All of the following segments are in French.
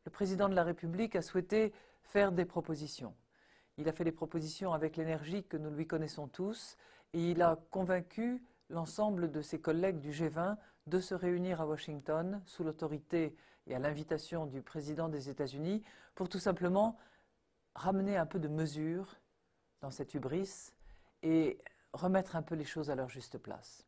le président de la République a souhaité faire des propositions. Il a fait des propositions avec l'énergie que nous lui connaissons tous et il a convaincu l'ensemble de ses collègues du G20 de se réunir à Washington sous l'autorité et à l'invitation du président des États-Unis pour tout simplement ramener un peu de mesure dans cette hubris et remettre un peu les choses à leur juste place.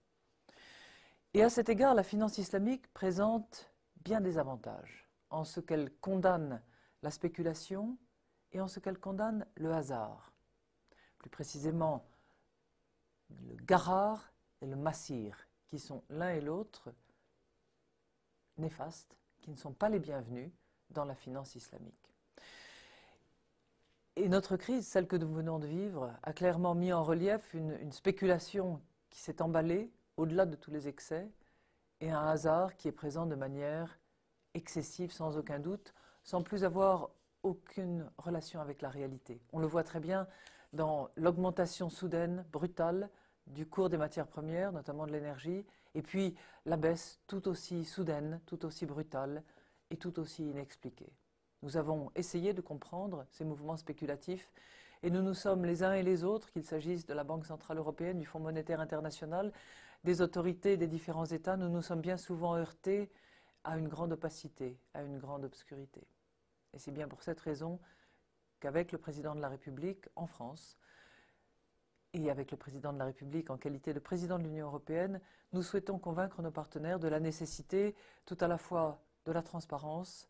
Et à cet égard, la finance islamique présente bien des avantages, en ce qu'elle condamne la spéculation et en ce qu'elle condamne le hasard. Plus précisément, le garar et le massir, qui sont l'un et l'autre néfastes, qui ne sont pas les bienvenus dans la finance islamique. Et notre crise, celle que nous venons de vivre, a clairement mis en relief une spéculation qui s'est emballée au-delà de tous les excès et un hasard qui est présent de manière excessive, sans aucun doute, sans plus avoir aucune relation avec la réalité. On le voit très bien dans l'augmentation soudaine, brutale, du cours des matières premières, notamment de l'énergie, et puis la baisse tout aussi soudaine, tout aussi brutale et tout aussi inexpliquée. Nous avons essayé de comprendre ces mouvements spéculatifs et nous nous sommes les uns et les autres, qu'il s'agisse de la Banque centrale européenne, du Fonds monétaire international, des autorités des différents États, nous nous sommes bien souvent heurtés à une grande opacité, à une grande obscurité. Et c'est bien pour cette raison qu'avec le président de la République en France et avec le président de la République en qualité de président de l'Union européenne, nous souhaitons convaincre nos partenaires de la nécessité tout à la fois de la transparence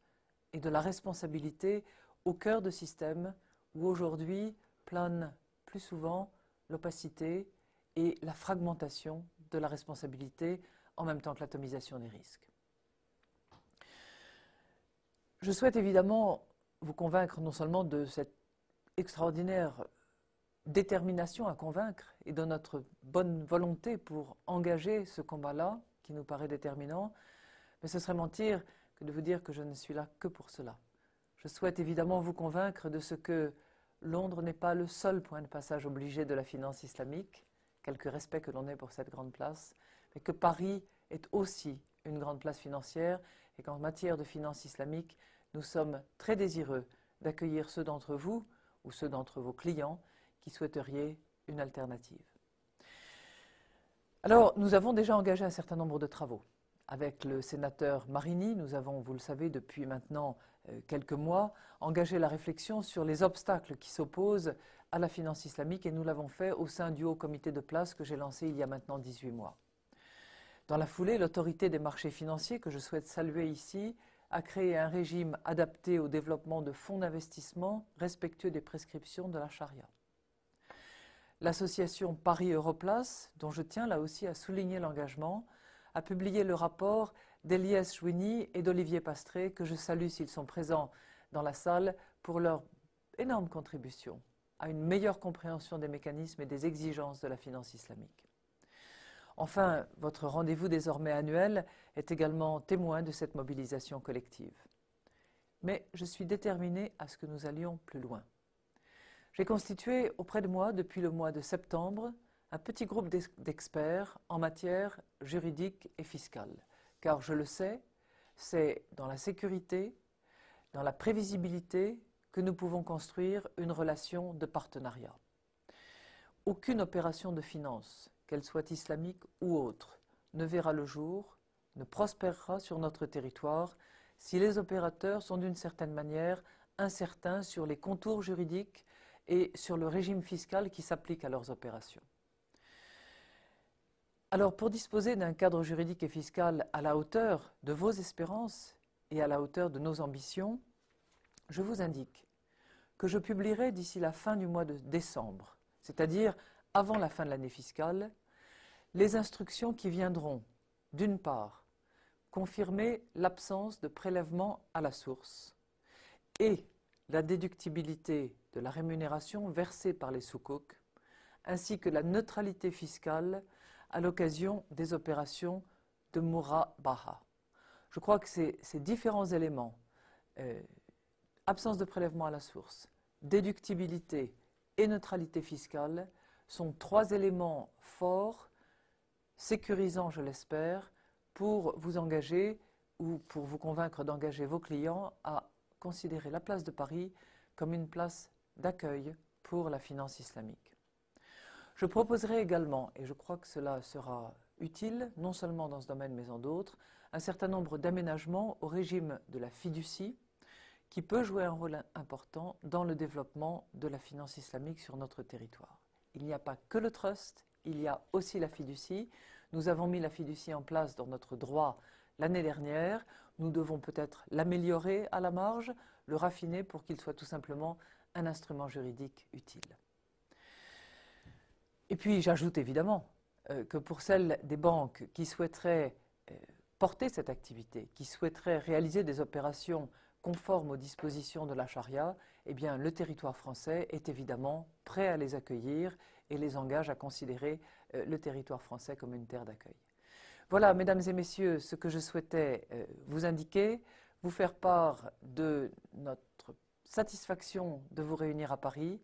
et de la responsabilité au cœur de systèmes où aujourd'hui plane plus souvent l'opacité et la fragmentation de la responsabilité en même temps que l'atomisation des risques. Je souhaite évidemment vous convaincre non seulement de cette extraordinaire détermination à convaincre et de notre bonne volonté pour engager ce combat-là, qui nous paraît déterminant, mais ce serait mentir que de vous dire que je ne suis là que pour cela. Je souhaite évidemment vous convaincre de ce que Londres n'est pas le seul point de passage obligé de la finance islamique, quelque respect que l'on ait pour cette grande place, mais que Paris est aussi une grande place financière et qu'en matière de finance islamique, nous sommes très désireux d'accueillir ceux d'entre vous ou ceux d'entre vos clients qui souhaiteriez une alternative. Alors, nous avons déjà engagé un certain nombre de travaux. Avec le sénateur Marini, nous avons, vous le savez, depuis maintenant quelques mois, engagé la réflexion sur les obstacles qui s'opposent à la finance islamique et nous l'avons fait au sein du haut comité de place que j'ai lancé il y a maintenant 18 mois. Dans la foulée, l'autorité des marchés financiers, que je souhaite saluer ici, a créé un régime adapté au développement de fonds d'investissement respectueux des prescriptions de la charia. L'association Paris Europlace, dont je tiens là aussi à souligner l'engagement, a publié le rapport d'Eliès Chouini et d'Olivier Pastré, que je salue s'ils sont présents dans la salle, pour leur énorme contribution à une meilleure compréhension des mécanismes et des exigences de la finance islamique. Enfin, votre rendez-vous désormais annuel est également témoin de cette mobilisation collective. Mais je suis déterminé à ce que nous allions plus loin. J'ai constitué auprès de moi, depuis le mois de septembre, un petit groupe d'experts en matière juridique et fiscale. Car je le sais, c'est dans la sécurité, dans la prévisibilité que nous pouvons construire une relation de partenariat. Aucune opération de finance, qu'elle soit islamique ou autre, ne verra le jour, ne prospérera sur notre territoire si les opérateurs sont d'une certaine manière incertains sur les contours juridiques et sur le régime fiscal qui s'applique à leurs opérations. Alors, pour disposer d'un cadre juridique et fiscal à la hauteur de vos espérances et à la hauteur de nos ambitions, je vous indique que je publierai d'ici la fin du mois de décembre, c'est-à-dire avant la fin de l'année fiscale, les instructions qui viendront, d'une part, confirmer l'absence de prélèvement à la source et la déductibilité de la rémunération versée par les soukouks, ainsi que la neutralité fiscale à l'occasion des opérations de Murabaha. Je crois que ces différents éléments, absence de prélèvement à la source, déductibilité et neutralité fiscale, sont trois éléments forts, sécurisants, je l'espère, pour vous engager ou pour vous convaincre d'engager vos clients à considérer la place de Paris comme une place d'accueil pour la finance islamique. Je proposerai également, et je crois que cela sera utile, non seulement dans ce domaine mais en d'autres, un certain nombre d'aménagements au régime de la fiducie qui peut jouer un rôle important dans le développement de la finance islamique sur notre territoire. Il n'y a pas que le trust, il y a aussi la fiducie. Nous avons mis la fiducie en place dans notre droit l'année dernière. Nous devons peut-être l'améliorer à la marge, le raffiner pour qu'il soit tout simplement un instrument juridique utile. Et puis j'ajoute évidemment que pour celles des banques qui souhaiteraient porter cette activité, qui souhaiteraient réaliser des opérations conformes aux dispositions de la charia, eh bien le territoire français est évidemment prêt à les accueillir et les engage à considérer le territoire français comme une terre d'accueil. Voilà, mesdames et messieurs, ce que je souhaitais vous indiquer, vous faire part de notre satisfaction de vous réunir à Paris,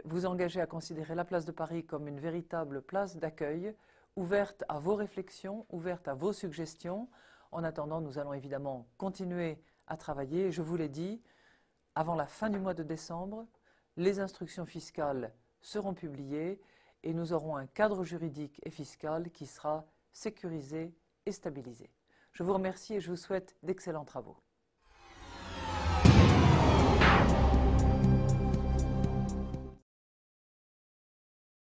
vous engager à considérer la place de Paris comme une véritable place d'accueil, ouverte à vos réflexions, ouverte à vos suggestions. En attendant, nous allons évidemment continuer à travailler. Je vous l'ai dit, avant la fin du mois de décembre, les instructions fiscales seront publiées et nous aurons un cadre juridique et fiscal qui sera sécurisé et stabilisé. Je vous remercie et je vous souhaite d'excellents travaux.